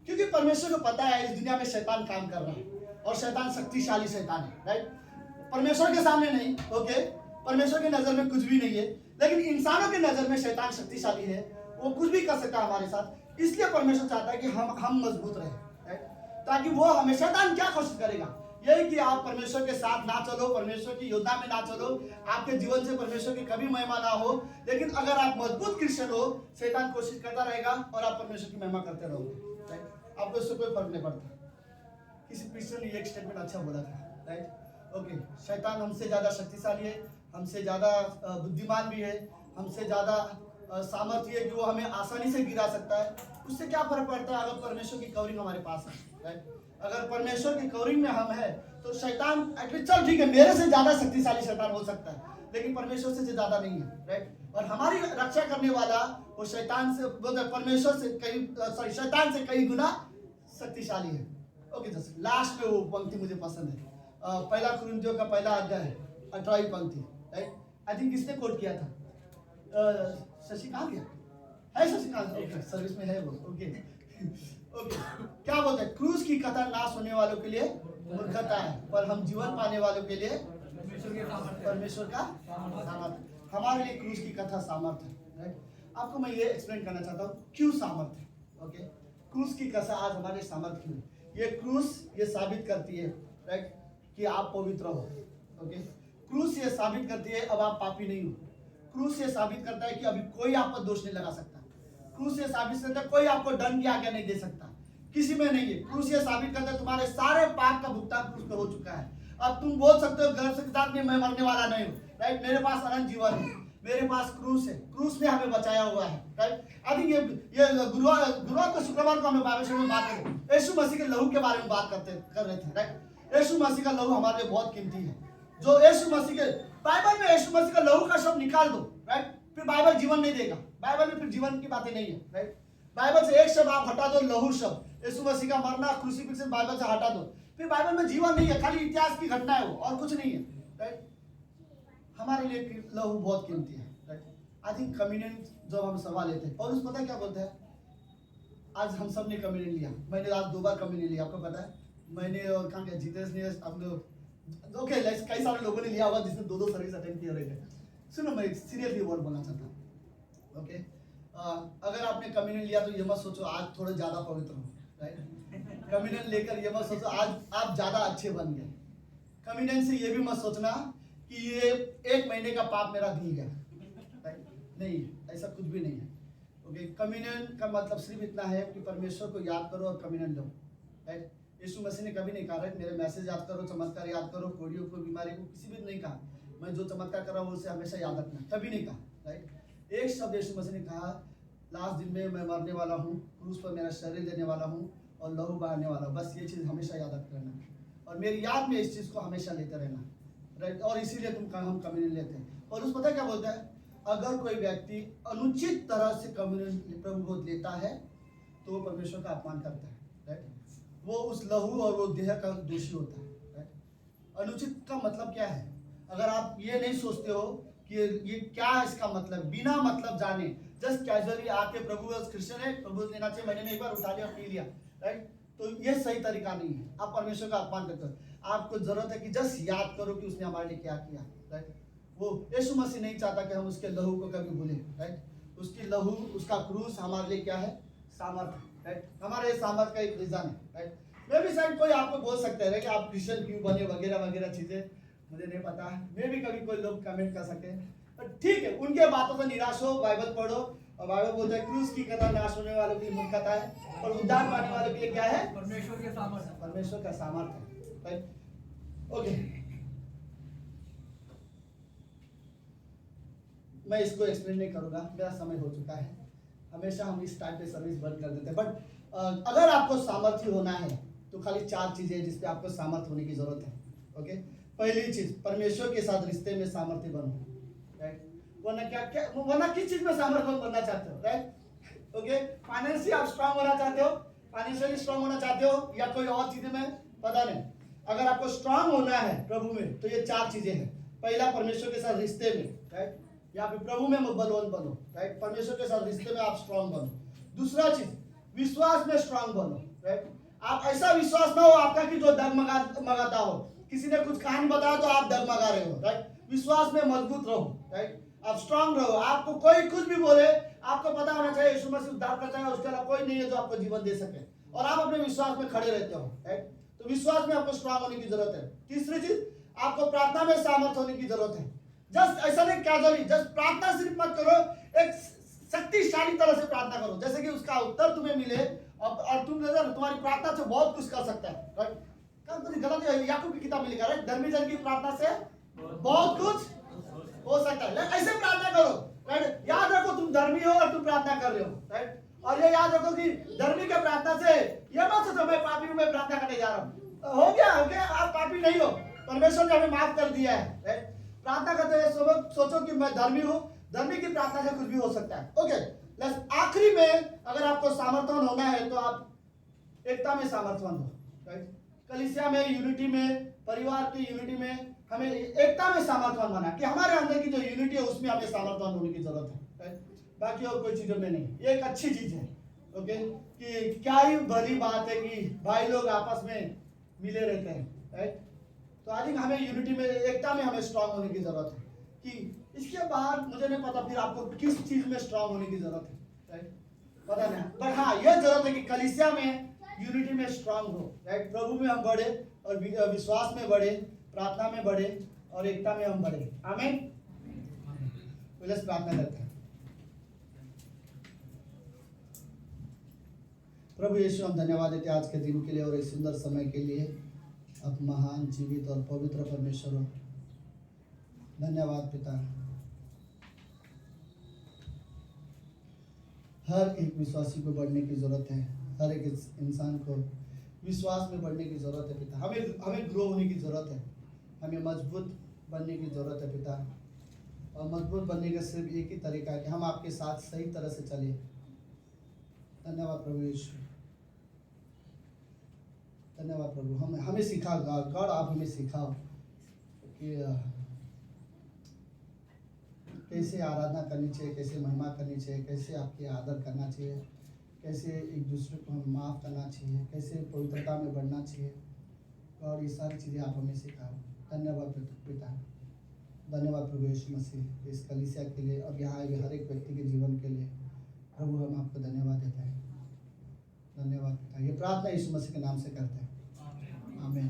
[SPEAKER 2] क्योंकि परमेश्वर को पता है इस दुनिया में शैतान काम कर रहा है और शैतान शक्तिशाली शैतान है, राइट। परमेश्वर के सामने नहीं, ओके, परमेश्वर की नजर में कुछ भी नहीं है, लेकिन इंसानों की नजर में शैतान शक्तिशाली है, वो कुछ भी कर सकता है हमारे साथ। इसलिए परमेश्वर चाहता है कि हम मजबूत रहे, राइट। ताकि वो हमें, शैतान क्या कोशिश करेगा, यही कि आप परमेश्वर के साथ ना चलो, परमेश्वर की योजना में ना चलो, आपके जीवन से परमेश्वर की कभी महिमा ना हो। लेकिन अगर आप मजबूत क्रिश्चियन हो, शैतान कोशिश करता रहेगा और आप परमेश्वर की महिमा करते रहोगे, राइट। आपको इससे कोई फर्क नहीं पड़ता। किसी क्रिश्चियन ने एक स्टेटमेंट अच्छा बोला था, राइट। ओके, शैतान हमसे ज्यादा शक्तिशाली है, हमसे ज्यादा बुद्धिमान भी है, हमसे ज्यादा सामर्थ्य है कि वो हमें आसानी से गिरा सकता है। उससे क्या फर्क पड़ता है अगर परमेश्वर की कवरिंग हमारे पास है, राइट। अगर परमेश्वर की कवरिंग में हम है तो शैतान एटलीस्ट, चल ठीक है, मेरे से ज्यादा शक्तिशाली शैतान हो सकता है, लेकिन परमेश्वर से ज्यादा नहीं है, राइट। और हमारी रक्षा करने वाला वो शैतान से, परमेश्वर से कई, शैतान से कई गुना शक्तिशाली है। ओके, जस्ट लास्ट में वो पंक्ति मुझे पसंद है, पहला कुरिन्थियों का पहला अध्याय 18वीं पंक्ति, राइट? आई थिंक किसने कोट किया था? शशि कहाँ गया है? शशिकांत, ओके, सर्विस में है वो, ओके ओके। क्या बोलते हैं? क्रूस की कथा नाश होने वालों के लिए मूर्खता है, पर हम जीवन पाने वालों के लिए परमेश्वर का सामर्थ्य। हमारे लिए क्रूस की कथा सामर्थ्य है, राइट? आपको मैं ये एक्सप्लेन करना चाहता हूँ क्यों सामर्थ्य है, ओके? क्रूस की कथा आज हमारे सामर्थ्य क्यों है? ये क्रूस ये साबित करती है, राइट, कि आप पवित्र हो, ओके? क्रूस ये साबित करती है अब आप पापी नहीं हो। क्रूस ये साबित करता है कि अभी कोई आप पर दोष नहीं लगा सकता। क्रूस ये साबित करता है कोई आपको दंड की आज्ञा नहीं दे सकता, किसी में नहीं है। क्रूस ये साबित करता है तुम्हारे सारे पाप का भुगतान क्रूस पे हो चुका है। अब तुम बोल सकते हो गर्व के साथ में मैं मरने वाला नहीं हूँ, राइट? मेरे पास अनंत जीवन है, मेरे पास क्रूस है, क्रूस ने हमें बचाया हुआ है, राइट? आई थिंक ये गुरुवार को शुक्रवार को हमें बाइबल में बात करते यीशु मसीह के लहू के बारे में बात कर रहे थे, राइट? यीशु मसीह का लहू हमारे लिए बहुत कीमती है। जो यीशु मसीह के बाइबल में यीशु मसीह का लहू का शब्द निकाल दो, राइट? फिर बाइबल जीवन नहीं देगा। बाइबल में फिर जीवन की बातें नहीं है, राइट? बाइबल से एक शब्द आप हटा दो, लहू शब्द, यीशु मसीह का मरना, क्रूसिफिक्शन बाइबल से हटा दो, फिर बाइबल में जीवन नहीं है, खाली इतिहास की घटना है वो, और कुछ नहीं है, राइट? हमारे लिए लहू बहुत कीमती है, राइट? आई थिंक कम्युनियन जब हम सवाल लेते हैं, और उस पता है क्या बोलते हैं? आज हम सब ने कम्युनियन लिया, मैंने आज 2 बार कम्युनियन लिया, आपको पता है? मैंने और कहाँ गया जितेश ने, हम लोग ओके, कई सारे लोगों ने लिया होगा जिसने 2 सर्विस अटेंड किए रहे। सुनो, मैं सीरियसली वर्ड बोलना चाहता हूँ, ओके? अगर आपने कम्युनियन लिया तो ये मत सोचो आज थोड़े ज्यादा पवित्र हो, राइट? कम्युनियन लेकर ये मत सोचो आज आप ज्यादा अच्छे बन गए। कम्युनियन से ये भी मत सोचना कि ये 1 महीने का पाप मेरा धुल गया, राइट? नहीं, ऐसा कुछ भी नहीं है, ओके? कम्युनियन का मतलब सिर्फ इतना है कि परमेश्वर को याद करो और कम्युनियन लो, राइट? यीशु मसीह ने कभी नहीं कहा, राइट, मेरे मैसेज याद करो, चमत्कार याद करो, कोड़ियों को, बीमारी को, किसी भी नहीं कहा मैं जो चमत्कार कर रहा हूँ उसे हमेशा याद रखना, कभी नहीं कहा, राइट? एक शब्द यीशु मसीह ने कहा, लास्ट दिन में मैं मरने वाला हूँ, क्रूस पर मेरा शरीर देने वाला हूँ और लहू बहाने वाला हूँ। बस ये चीज़ हमेशा याद रखते रहना और मेरी याद में इस चीज़ को हमेशा लेते रहना, राइट? और इसीलिए हम कम्युनियन लेते हैं। और उस पता क्या बोलता है? अगर कोई व्यक्ति अनुचित तरह से कम्युनियन प्रभु को लेता है तो वो परमेश्वर का अपमान करता है, राइट? वो उस लहू और वो देह का दोषी होता है, राइट? अनुचित का मतलब क्या है? अगर आप ये नहीं सोचते हो कि ये क्या है, इसका मतलब बिना मतलब जाने जस्ट कैजुअली आके प्रभु क्रिश्चियन है, प्रभु लेना चाहिए, मैंने एक बार उठा लिया पी लिया, राइट? तो ये सही तरीका नहीं है, आप परमेश्वर का अपमान करते हो। आपको जरूरत है कि जस्ट याद करो कि उसने हमारे लिए क्या किया, राइट? वो यीशु मसीह नहीं चाहता कि हम उसके लहू को कभी भूलें, राइट? उसकी लहू, उसका क्रूस हमारे लिए क्या है? सामर्थ्य, राइट? हमारे सामर्थ्य का एक रीजन है, राइट? मैं भी शायद कोई आपको बोल सकते हैं कि आप क्रिश्चियन क्यों बने वगैरह वगैरह चीजें, मुझे नहीं पता है, मैं भी कभी कोई लोग कमेंट कर सकते हैं, ठीक है, उनके बातों से निराश हो, बाइबल पढ़ो, और बाइबल बोलता है क्रूस की कथा नाश होने वालों की मूर्खता है और उद्धार पाने वालों के लिए क्या है?
[SPEAKER 3] परमेश्वर के सामर्थ्य,
[SPEAKER 2] परमेश्वर का सामर्थ्य, राइट? ओके, मैं इसको एक्सप्लेन नहीं करूंगा, मेरा समय हो चुका है। हमेशा हम इस टाइप पे सर्विस बंद कर देते हैं, बट अगर आपको सामर्थ्य होना है तो खाली 4 चीजें जिसपे आपको सामर्थ्य होने की जरूरत है, ओके? पहली चीज, परमेश्वर के साथ रिश्ते में सामर्थ्य बनो, राइट? वरना किस चीज में सामर्थ्य बनना चाहते हो, राइट? ओके, फाइनेंशियली आप स्ट्रांग होना चाहते हो, फाइनेंशियली स्ट्रांग होना चाहते हो, या कोई और चीजें में पता नहीं। अगर आपको स्ट्रांग होना है प्रभु में तो ये 4 चीजें हैं। पहला, परमेश्वर के साथ रिश्ते में, राइट? यहाँ पे प्रभु में बलवान बनो, राइट? परमेश्वर के साथ रिश्ते में आप स्ट्रांग बनो। दूसरा चीज, विश्वास में स्ट्रांग बनो, राइट? आप ऐसा विश्वास ना हो आपका कि जो डगमगाता हो, किसी ने कुछ कहानी बताया तो आप डगमगा रहे हो, राइट? विश्वास में मजबूत रहो, राइट? आप स्ट्रांग रहो। आपको कोई कुछ भी बोले, आपको पता होना चाहिए यीशु मसीह उद्धार करता है, उसके अलावा कोई नहीं है जो आपको जीवन दे सके, और आप अपने विश्वास में खड़े रहते हो, राइट? तो विश्वास में आपको स्ट्रांग होने की जरूरत है। तीसरी चीज, आपको प्रार्थना में सामर्थ्य होने की जरूरत है। जस्ट ऐसा नहीं कैजुअली, जस्ट प्रार्थना सिर्फ मत करो, एक शक्तिशाली तरह से प्रार्थना करो, जैसे कि उसका उत्तर तुम्हें मिले और तुम्हारी प्रार्थना से बहुत कुछ कर सकता है, राइट? गलत याकूब की किताब में लिखा है, धर्मी जन की प्रार्थना से बहुत कुछ हो सकता है। ऐसे प्रार्थना करो, राइट? याद रखो तुम धर्मी हो और तुम प्रार्थना कर रहे हो, राइट? और ये याद रखो कि धर्मी के प्रार्थना से ये मत सोचो मैं पापी हूं, मैं प्रार्थना करने जा रहा हूं। हो गया, आप पापी नहीं हो, परमेश्वर ने हमें माफ कर दिया है, राइट? प्रार्थना करते हुए सोचो कि मैं धर्मी हूं, धर्मी की प्रार्थना से कुछ भी हो सकता है। ओके, आखिरी में अगर आपको सामर्थ्यवान होना है तो आप एकता में सामर्थ्यवान हो, राइट? कलीसिया में, यूनिटी में, परिवार की यूनिटी में हमें एकता में सामर्थ्यवान बना कि हमारे अंदर की जो यूनिटी है उसमें हमें सामर्थ्यवान होने की जरूरत है, राइट? बाकी और कोई चीजों में नहीं। ये एक अच्छी चीज है, ओके, कि क्या ही भली बात है कि भाई लोग आपस में मिले रहते हैं, राइट? तो आई थिंक हमें यूनिटी में, एकता में हमें स्ट्रांग होने की जरूरत है। कि इसके बाद मुझे नहीं पता फिर आपको किस चीज में स्ट्रांग होने की जरूरत है, राइट? पता नहीं, बट हाँ यह जरूरत है कि कलीसिया में यूनिटी में स्ट्रांग हो, राइट? प्रभु में हम बढ़े और विश्वास में बढ़े, प्रार्थना में बढ़े और एकता में हम बढ़े। आमीन। लेट्स प्रार्थना करते हैं। प्रभु यीशु, हम धन्यवाद देते हैं आज के दिन के लिए और एक सुंदर समय के लिए। आप महान, जीवित और पवित्र परमेश्वर हो। धन्यवाद पिता। हर एक विश्वासी को बढ़ने की जरूरत है, हर एक इंसान को विश्वास में बढ़ने की जरूरत है पिता। हमें ग्रो होने की जरूरत है, हमें मजबूत बनने की जरूरत है पिता। और मजबूत बनने का सिर्फ एक ही तरीका है कि हम आपके साथ सही तरह से चलिए। धन्यवाद प्रभु यीशु, धन्यवाद प्रभु। हमें सिखा गॉड, आप हमें सिखाओ कि कैसे आराधना करनी चाहिए, कैसे महिमा करनी चाहिए, कैसे आपकी आदर करना चाहिए, कैसे एक दूसरे को हम माफ़ करना चाहिए, कैसे पवित्रता में बढ़ना चाहिए। और ये सारी चीज़ें आप हमें सिखाओ। धन्यवाद पिता, धन्यवाद प्रभु यीशु मसीह इस कलीसिया के लिए और यहाँ आए हर एक व्यक्ति के जीवन के लिए। प्रभु हम आपको धन्यवाद देते हैं। धन्यवाद पिता। ये प्रार्थना यीशु मसीह के नाम से करते हैं, आमीन।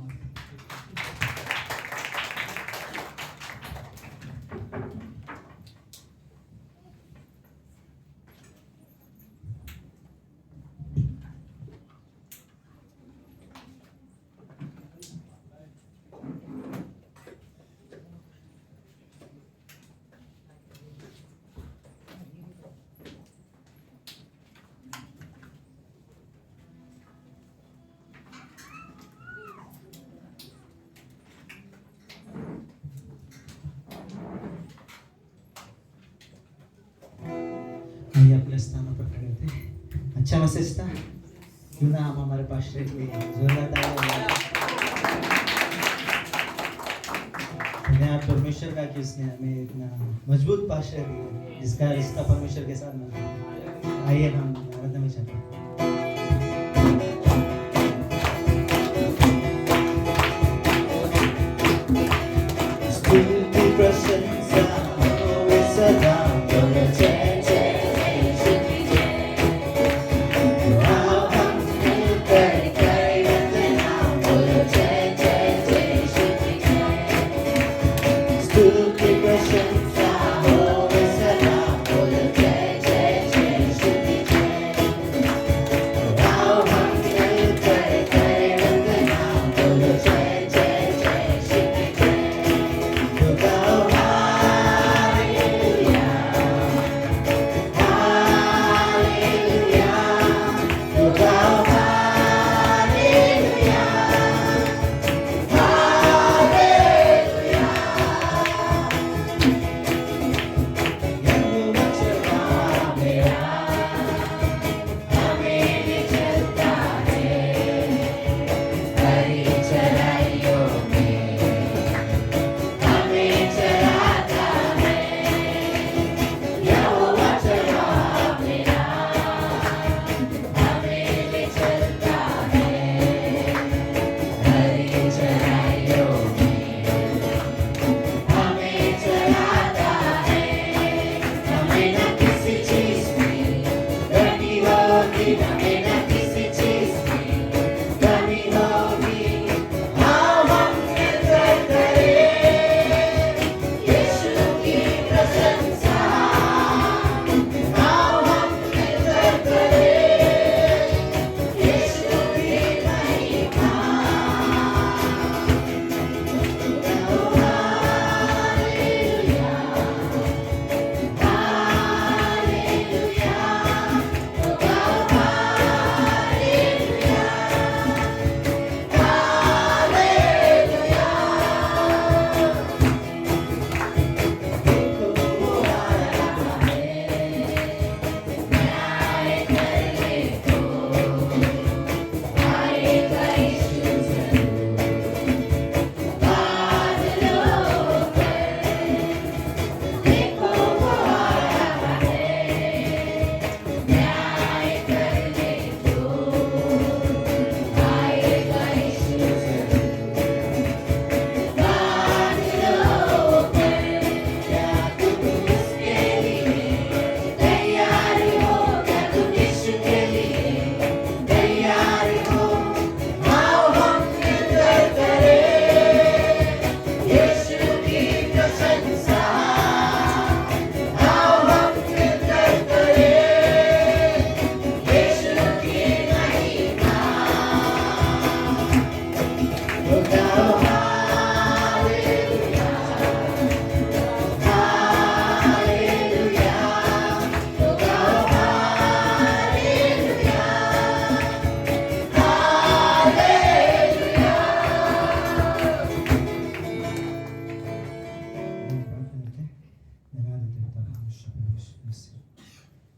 [SPEAKER 3] आइए अपने स्थानों पर खड़े होते हैं। अच्छा मैसेज था, क्यों ना हम हमारे पास जोरदार तालियां। धन्यवाद परमेश्वर का कि उसने हमें इतना मजबूत पास्टर दिया जिसका रिश्ता परमेश्वर के साथ में। आइए हम आराधना में चलते हैं।
[SPEAKER 1] स्तुति प्रशंसा होवे सदा बोलो जय जय यीशु आओ हम मिलकर गाएं नाम बोलो जय जय यीशु स्तुति प्रशंसा होवे सदा बोलो जय जय यीशु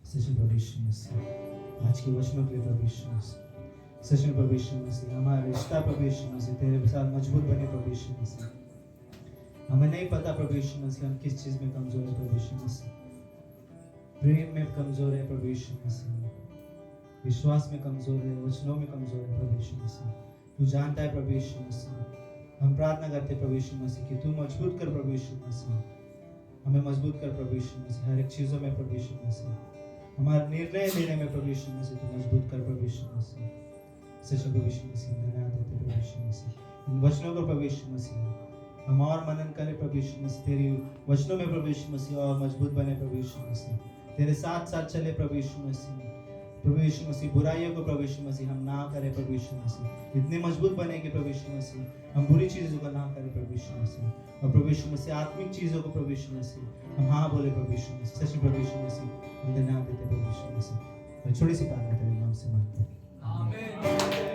[SPEAKER 3] सचिन प्रभु यीशु मसीह, आज के वचनों के लिए प्रभु यीशु मसीह, सचिन प्रभु यीशु मसीह, हमारा रिश्ता प्रभु यीशु मसीह तेरे साथ मजबूत बने प्रभु यीशु मसीह। हमें नहीं पता प्रभु यीशु मसीह हम किस चीज में कमजोर है प्रभु यीशु मसीह, प्रेम में कमजोर है प्रभु यीशु मसीह, विश्वास में कमजोर है, वचनों में कमजोर है प्रभु यीशु मसीह। तू जानता है प्रभु यीशु मसीह। हम प्रार्थना करते प्रभु यीशु मसीह कि तू मजबूत कर प्रभु यीशु मसीह, हमें मजबूत कर प्रभु यीशु मसीह, हर एक चीजों में प्रभु यीशु मसीह, हमारे निर्णय लेने में प्रभु यीशु मसीह तू मजबूत कर प्रभु यीशु मसीह। सच प्रभु यीशु मसीह धन्यवाद देते प्रभु यीशु मसीह। इन वचनों को प्रभु यीशु मसीह हम और मनन करें प्रभु यीशु मसीह, तेरी वचनों में प्रभु यीशु मसीह और मजबूत बने प्रभु यीशु मसीह, तेरे साथ साथ चले प्रभु यीशु मसीह। प्रभु यीशु मसीह बुराइयों को प्रभु यीशु मसीह हम ना करें प्रभु यीशु मसीह, इतने मजबूत बनेंगे प्रभु यीशु मसीह हम बुरी चीजों को ना करें प्रभु यीशु मसीह, और प्रभु यीशु मसीह आत्मिक चीजों को प्रभु यीशु मसीह हम हाँ बोले प्रभु यीशु मसीह। सच में प्रभु यीशु मसीह हम धन्यवाद देते प्रभु यीशु मसीह। छोटी सी प्रार्थना तेरे नाम से मांगते हैं, आमीन।